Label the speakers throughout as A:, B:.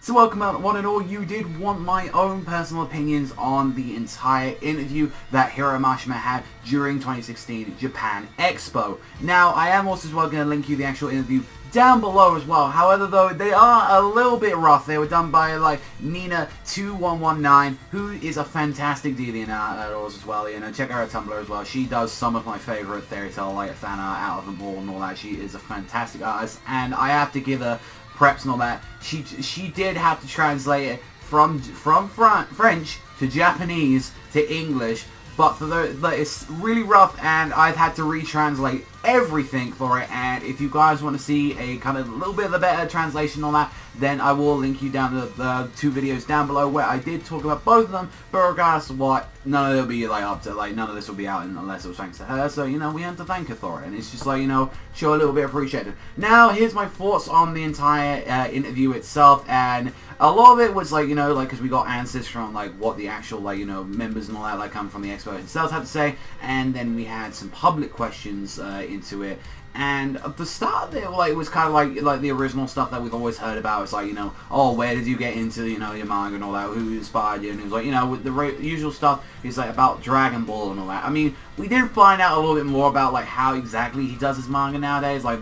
A: So welcome out one and all. You did want my own personal opinions on the entire interview that Hiro Mashima had during 2016 Japan Expo. Now, I am also as well going to link you the actual interview down below as well. However, though, they are a little bit rough. They were done by, like, Nina2119, who is a fantastic deviant artist as well. You know, check her out Tumblr as well. She does some of my favorite fairy tale, like, fan art out of them all and all that. She is a fantastic artist, and I have to give her preps and all that. She did have to translate it from French to Japanese to English, but for it's really rough, and I've had to retranslate everything for it. And if you guys want to see a kind of little bit of a better translation on that, then I will link you down the two videos down below where I did talk about both of them. But regardless of what, none of it will be like up to, like, none of this will be out unless it was thanks to her. So, you know, we have to thank her for it, and it's just like, you know, show a little bit appreciated. Now, here's my thoughts on the entire interview itself, and a lot of it was like, you know, like, because we got answers from like what the actual, like, you know, members and all that, like, come from the Expo themselves had to say, and then we had some public questions into it. And at the start there, like, it was kind of like the original stuff that we've always heard about. It's like, you know, oh, where did you get into, you know, your manga and all that? Who inspired you? And it was like, you know, with the usual stuff is like about Dragon Ball and all that. I mean, we did find out a little bit more about like how exactly he does his manga nowadays. Like,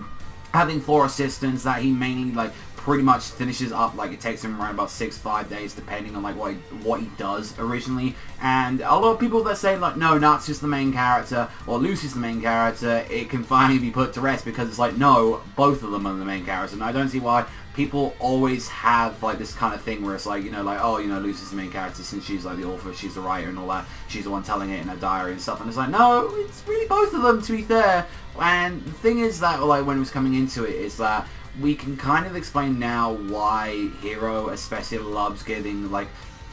A: having 4 assistants that he mainly like pretty much finishes up, like, it takes him around about 6-5 days depending on like what he does originally. And a lot of people that say like, no, Natsu's the main character or Lucy's the main character, it can finally be put to rest, because it's like, no, both of them are the main characters. And I don't see why people always have like this kind of thing where it's like, you know, like, oh, you know, Lucy's the main character since she's like the author, she's the writer and all that, she's the one telling it in her diary and stuff. And it's like, no, it's really both of them, to be fair. And the thing is that, like, when it was coming into it, is that we can kind of explain now why Hiro especially loves giving like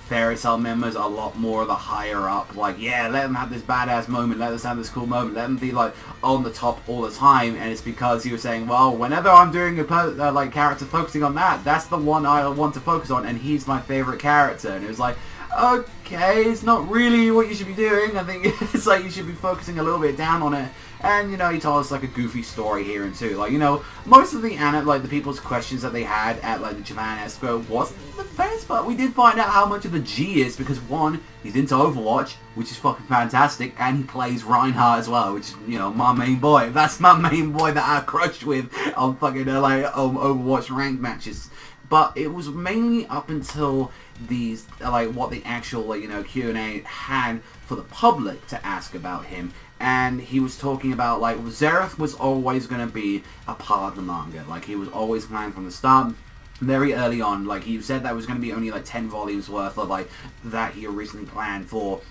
A: fairy tale members a lot more of the higher up, like, yeah, let them have this badass moment, let us have this cool moment, let them be like on the top all the time. And it's because he was saying, well, whenever I'm doing a like character focusing on that, that's the one I want to focus on, and he's my favorite character. And it was like, okay, it's not really what you should be doing. I think it's like you should be focusing a little bit down on it. And, you know, he told us like a goofy story here and too. Like, you know, most of the like the people's questions that they had at like the Japan Expo wasn't the best, but we did find out how much of a G is, because one, he's into Overwatch, which is fucking fantastic, and he plays Reinhardt as well, which is, you know, my main boy. That's my main boy that I crushed with on fucking like Overwatch ranked matches. But it was mainly up until these, like, what the actual, like, you know, Q&A had for the public to ask about him. And he was talking about, like, Zeref was always going to be a part of the manga. Like, he was always planned from the start, very early on. Like, he said that was going to be only, like, 10 volumes worth of, like, that he originally planned for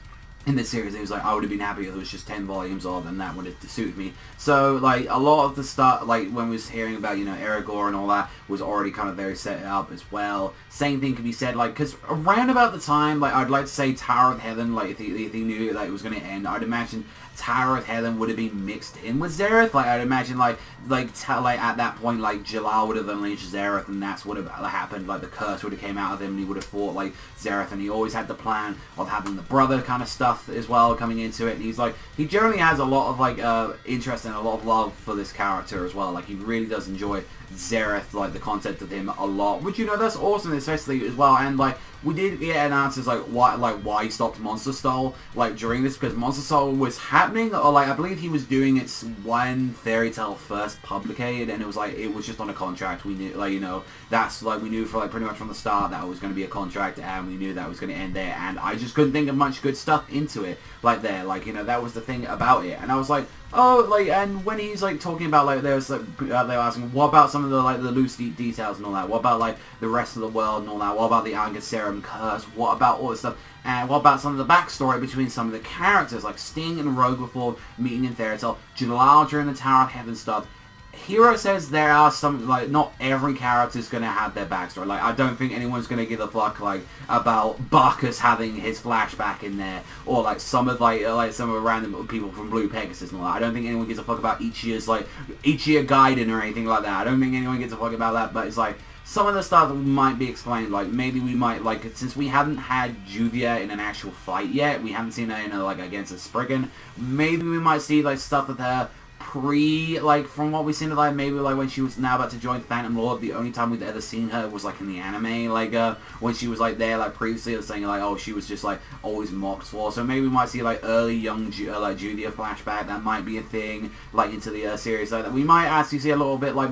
A: in this series. He was like, I would have been happy if it was just 10 volumes of, and that would have suited me. So, like, a lot of the stuff, like, when we was hearing about, you know, Erigor and all that, was already kind of very set up as well. Same thing can be said, like, because around about the time, like, I'd like to say Tower of Heaven, like, if he knew that it was going to end, I'd imagine Tower of Heaven would have been mixed in with Zeref. Like, I'd imagine, like at that point, like, Jalal would have unleashed Zeref, and that's what would have happened. Like, the curse would have came out of him, and he would have fought, like, Zeref, and he always had the plan of having the brother kind of stuff as well coming into it. And he's, like, he generally has a lot of, like, interest and a lot of love for this character as well. Like, he really does enjoy Zeref, like, the concept of him a lot, which, you know, that's awesome, especially as well. And, like, we did get an answer like why he stopped Monster Soul, like, during this, because Monster Soul was happening, or, like, I believe he was doing it when Fairy Tail first published, and it was like, it was just on a contract. We knew, like, you know, that's, like, we knew for, like, pretty much from the start that it was going to be a contract, and we knew that it was going to end there. And I just couldn't think of much good stuff into it, like, there, like, you know, that was the thing about it. And I was like, oh, like, and when he's, like, talking about, like, there was, like, they were asking, what about some of the, like, the loose details and all that? What about, like, the rest of the world and all that? What about the Ankhseram curse? What about all this stuff? And what about some of the backstory between some of the characters, like Sting and Rogue before meeting in Fairy Tail, Jalal during the Tower of Heaven stuff? Hiro says there are some, like, not every character is going to have their backstory. Like, I don't think anyone's going to give a fuck, like, about Bacchus having his flashback in there, or, like, some of, like some of the random people from Blue Pegasus and all that. I don't think anyone gives a fuck about Ichiya's, like, Ichiya Gaiden or anything like that. I don't think anyone gives a fuck about that, but it's, like, some of the stuff might be explained. Like, maybe we might, like, since we haven't had Juvia in an actual fight yet, we haven't seen her in a, like, against a Spriggan, maybe we might see, like, stuff with her like, from what we've seen of, like, maybe, like, when she was now about to join Phantom Lord, the only time we'd ever seen her was, like, in the anime, like, when she was, like, there, like, previously, saying, like, oh, she was just, like, always mocked for, so maybe we might see, like, early young, like, Julia flashback, that might be a thing, like, into the, series, like, that we might actually see a little bit, like,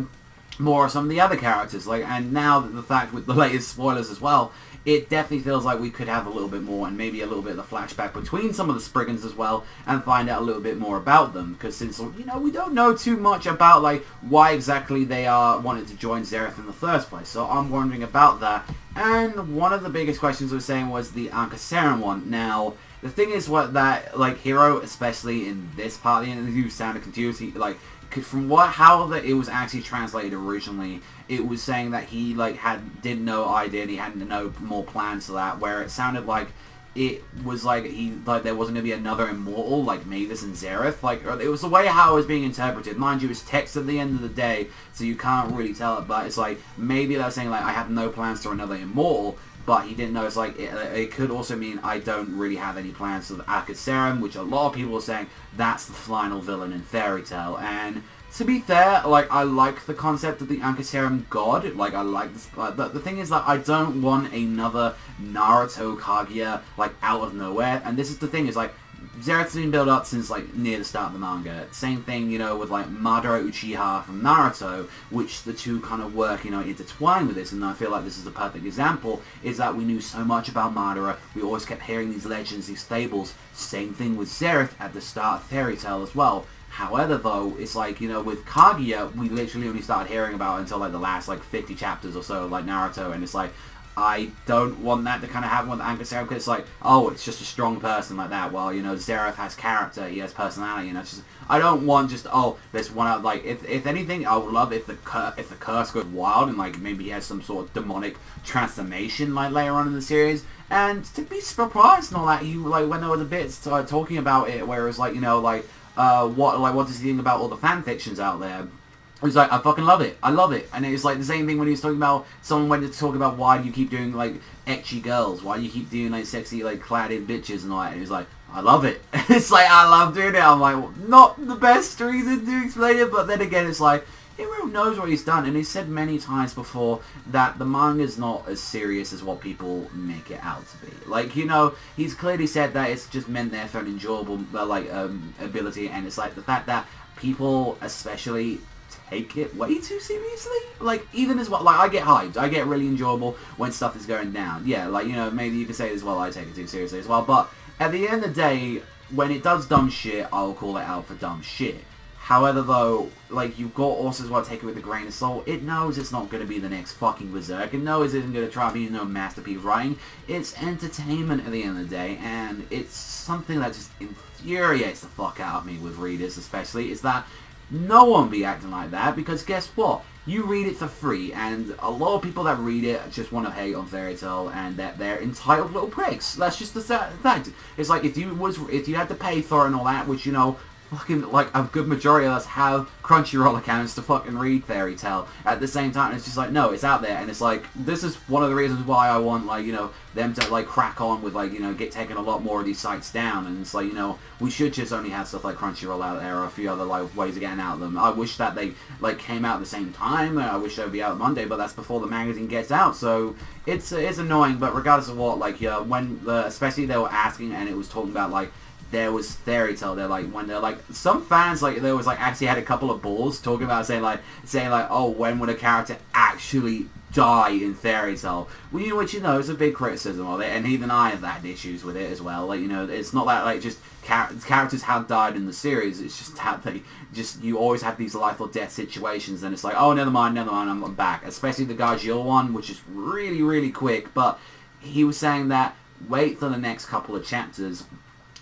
A: more of some of the other characters, like, and now that the fact with the latest spoilers as well, it definitely feels like we could have a little bit more, and maybe a little bit of the flashback between some of the Spriggans as well, and find out a little bit more about them, because since, you know, we don't know too much about, like, why exactly they wanted to join Zeref in the first place, so I'm wondering about that. And one of the biggest questions we were saying was the Ankhseram one. Now, the thing is that, like, Hiro, especially in this part of the interview, sounded confused. He, like, from how it was actually translated originally, it was saying that he, like, didn't know idea, and he had no more plans for that, where it sounded like it was like there wasn't gonna be another immortal like Mavis and Zeref. Like, it was the way how it was being interpreted. Mind you, it's text at the end of the day, so you can't really tell it, but it's like, maybe they're saying, like, I have no plans for another immortal, but he didn't know. It's like, it could also mean I don't really have any plans for the Ankhseram, which a lot of people are saying that's the final villain in Fairy Tail. And to be fair, like, I like the concept of the Ankhseram god. Like, I like this. The thing is that I don't want another Naruto Kaguya, like, out of nowhere. And this is the thing, is like, Zeref's been built up since, like, near the start of the manga. Same thing, you know, with, like, Madara Uchiha from Naruto, which the two kind of work, you know, intertwined with this, and I feel like this is the perfect example, is that we knew so much about Madara, we always kept hearing these legends, these fables. Same thing with Zeref at the start of Fairy Tail as well. However, though, it's like, you know, with Kaguya, we literally only started hearing about it until, like, the last, like, 50 chapters or so of, like, Naruto, and it's like, I don't want that to kind of happen with Ankhseram, because it's like, oh, it's just a strong person like that. Well, you know, Zeref has character, he has personality, and it's just, I don't want just, oh, this one out, like, if anything, I would love if the curse goes wild, and, like, maybe he has some sort of demonic transformation, like, later on in the series, and to be surprised and all that, he, like, when there were the bits talking about it, where it was like, you know, like, what does he think about all the fan fictions out there? He's like, I fucking love it. I love it. And it's like the same thing when he was talking about, someone went to talk about why do you keep doing, like, ecchi girls? Why do you keep doing, like, sexy, like, clad-in bitches and all that? And he's like, I love it. It's like, I love doing it. I'm like, well, not the best reason to explain it, but then again, it's like, Hiro knows what he's done, and he's said many times before that the manga's not as serious as what people make it out to be. Like, you know, he's clearly said that it's just meant there for an enjoyable, like, ability, and it's like the fact that people, especially, take it way too seriously. Like, even as well, like, I get hyped, I get really enjoyable when stuff is going down. Yeah, like, you know, maybe you could say as well, I take it too seriously as well, but at the end of the day, when it does dumb shit, I'll call it out for dumb shit. However, though, like, you've got also as well to take it with a grain of salt. It knows it's not going to be the next fucking Berserk. It knows it isn't going to try to be no masterpiece writing. It's entertainment at the end of the day, and it's something that just infuriates the fuck out of me with readers, especially, is that no one be acting like that, because guess what? You read it for free, and a lot of people that read it just want to hate on Fairy Tail, and that they're entitled little pricks. That's just the fact. It's like, if you had to pay for it and all that, which, you know, fucking, like, a good majority of us have Crunchyroll accounts to fucking read Fairy Tail. At the same time, it's just like, no, it's out there, and it's like, this is one of the reasons why I want, like, you know, them to, like, crack on with, like, you know, taking a lot more of these sites down, and it's like, you know, we should just only have stuff like Crunchyroll out there, or a few other, like, ways of getting out of them. I wish that they, like, came out at the same time, I wish they would be out Monday, but that's before the magazine gets out, so it's annoying, but regardless of what, like, yeah, when, especially they were asking, and it was talking about, like, there was Fairy Tail, they're like, when they're like, some fans, like, there was, like, actually had a couple of balls talking about saying, like, oh, when would a character actually die in Fairy Tail? Which, you know, is a big criticism of it, and even I have had issues with it as well. Like, you know, it's not that, like, just characters have died in the series, it's just that they just, you always have these life or death situations, and it's like, oh, never mind, I'm back. Especially the Gajil one, which is really, really quick, but he was saying that, wait for the next couple of chapters,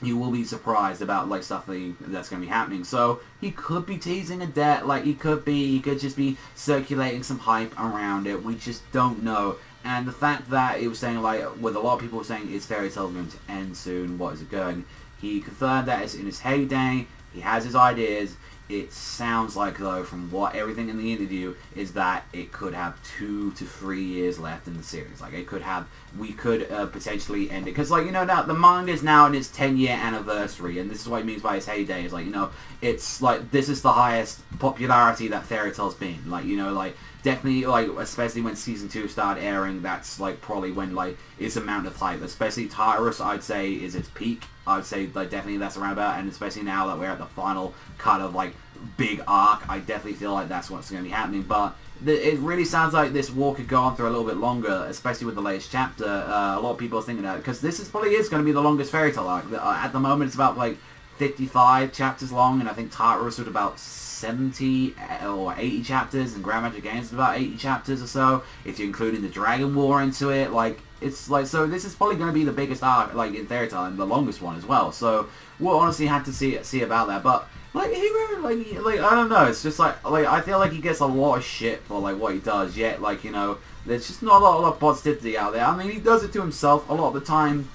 A: you will be surprised about, like, stuff that's going to be happening. So, he could be teasing a death, like, he could just be circulating some hype around it. We just don't know. And the fact that it was saying, like, with a lot of people saying, is Fairy Tail going to end soon? What is it going? He confirmed that it's in his heyday. He has his ideas. it sounds like, though, from what everything in the interview, is that it could have 2 to 3 years left in the series. Like, we could potentially end it. Because, like, you know, now the manga is now in its 10-year anniversary, and this is what he means by its heyday. It's like, you know, it's like, this is the highest popularity that Fairy Tail's been. Like, you know, like, definitely, like, especially when Season 2 started airing, that's, like, probably when, like, its amount of hype. Especially Tartarus, I'd say, is its peak. I'd say, like, definitely that's around about, and especially now that we're at the final cut of, like, big arc, I definitely feel like that's what's going to be happening. But it really sounds like this war could go on for a little bit longer, especially with the latest chapter. A lot of people are thinking that, because this probably is going to be the longest Fairy Tail arc. At the moment, it's about, like, 55 chapters long, and I think Tartarus was about 70 or 80 chapters, and Grand Magic Games is about 80 chapters or so, if you're including the Dragon War into it. Like, it's like, so this is probably going to be the biggest arc, like, in Fairy Tail, and the longest one as well. So we'll honestly have to see about that. But like, Hiro, like I don't know, it's just like I feel like he gets a lot of shit for, like, what he does, yet, like, you know, there's just not a lot of positivity out there. I mean, he does it to himself a lot of the time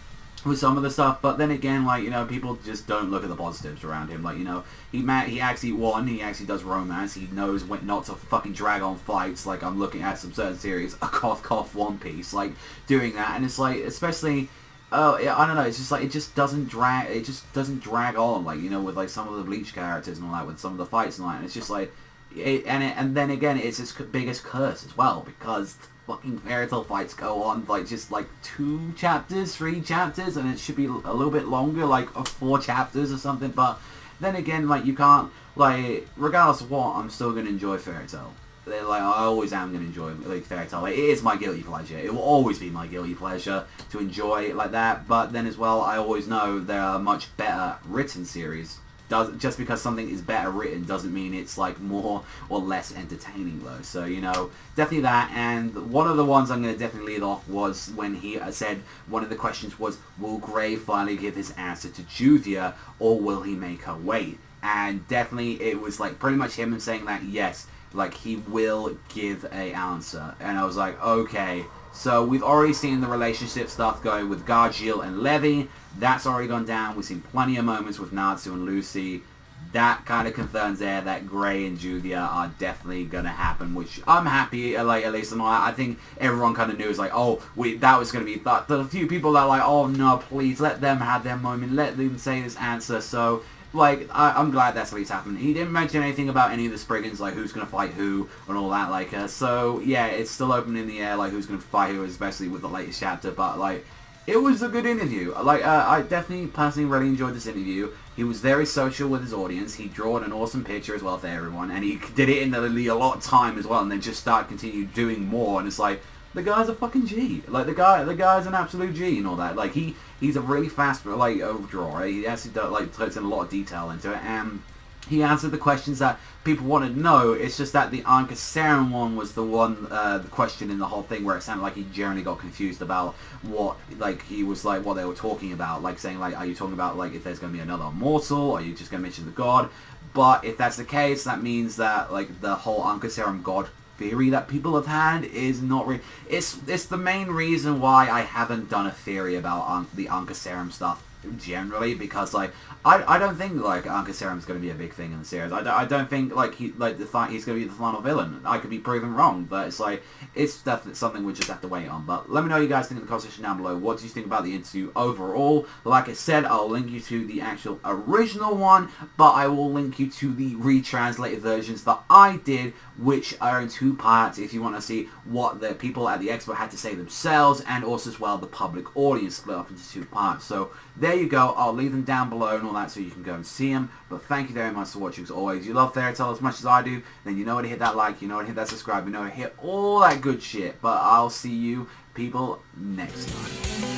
A: with some of the stuff, but then again, like, you know, people just don't look at the positives around him. Like, you know, he actually won, he actually does romance, he knows when not to fucking drag on fights. Like, I'm looking at some certain series, a cough One Piece, like, doing that, and it's like, especially, I don't know, it's just like, it just doesn't drag on, like, you know, with, like, some of the Bleach characters and all that, with some of the fights and all that, and it's just like, and then again, it's his biggest curse as well, because fucking Fairy Tail fights go on, like, just, like, 2 chapters, 3 chapters, and it should be a little bit longer, like, 4 chapters or something. But then again, like, you can't, like, regardless of what, I'm still gonna enjoy Fairy Tail. Like, I always am gonna enjoy, like, Fairy Tail. Like, it is my guilty pleasure. It will always be my guilty pleasure to enjoy it like that. But then as well, I always know there are much better written series. Just because something is better written doesn't mean it's, like, more or less entertaining, though. So, you know, definitely that. And one of the ones I'm going to definitely lead off was when he said, one of the questions was, will Gray finally give his answer to Juvia, or will he make her wait? And definitely it was, like, pretty much him saying that, yes, like, he will give a answer. And I was like, okay. So we've already seen the relationship stuff going with Gargiel and Levy. That's already gone down. We've seen plenty of moments with Natsu and Lucy. That kind of confirms there that Gray and Juvia are definitely going to happen, which I'm happy, like, at least I think everyone kind of knew. It's like, oh, that was going to be, the few people that are like, oh no, please, let them have their moment, let them say this answer. So, like, I'm glad that's at least happened. He didn't mention anything about any of the Spriggans, like, who's going to fight who, and all that, like, so, yeah, it's still open in the air, like, who's going to fight who, especially with the latest chapter, but, like, it was a good interview. Like, I definitely, personally, really enjoyed this interview. He was very social with his audience. He drew an awesome picture as well for everyone, and he did it in the allotted time as well, and then just continued doing more, and it's like, the guy's a fucking G. Like, the guy's an absolute G and all that. Like, he's a really fast, like, drawer. He actually does, like, puts in a lot of detail into it, and he answered the questions that people wanted to know. It's just that the Ankhseram one was the one, the question in the whole thing where it sounded like he generally got confused about what, like, he was, like, what they were talking about. Like, saying, like, are you talking about, like, if there's going to be another immortal? Are you just going to mention the god? But if that's the case, that means that, like, the whole Ankhseram god theory that people have had is not really... It's the main reason why I haven't done a theory about the Ankhseram stuff generally, because, like, I don't think, like, Ankhseram's going to be a big thing in the series. I don't think, like, he's going to be the final villain. I could be proven wrong, but it's like, it's definitely something we just have to wait on. But let me know what you guys think in the comment section down below. What do you think about the interview overall? Like I said, I'll link you to the actual original one, but I will link you to the retranslated versions that I did, which are in 2 parts if you want to see what the people at the Expo had to say themselves, and also as well the public audience split up into 2 parts. So there you go. I'll leave them down below and all that so you can go and see them. But thank you very much for watching. As always, you love Fairy Tail as much as I do, then you know where to hit that like, you know where to hit that subscribe, you know where to hit all that good shit. But I'll see you people next time.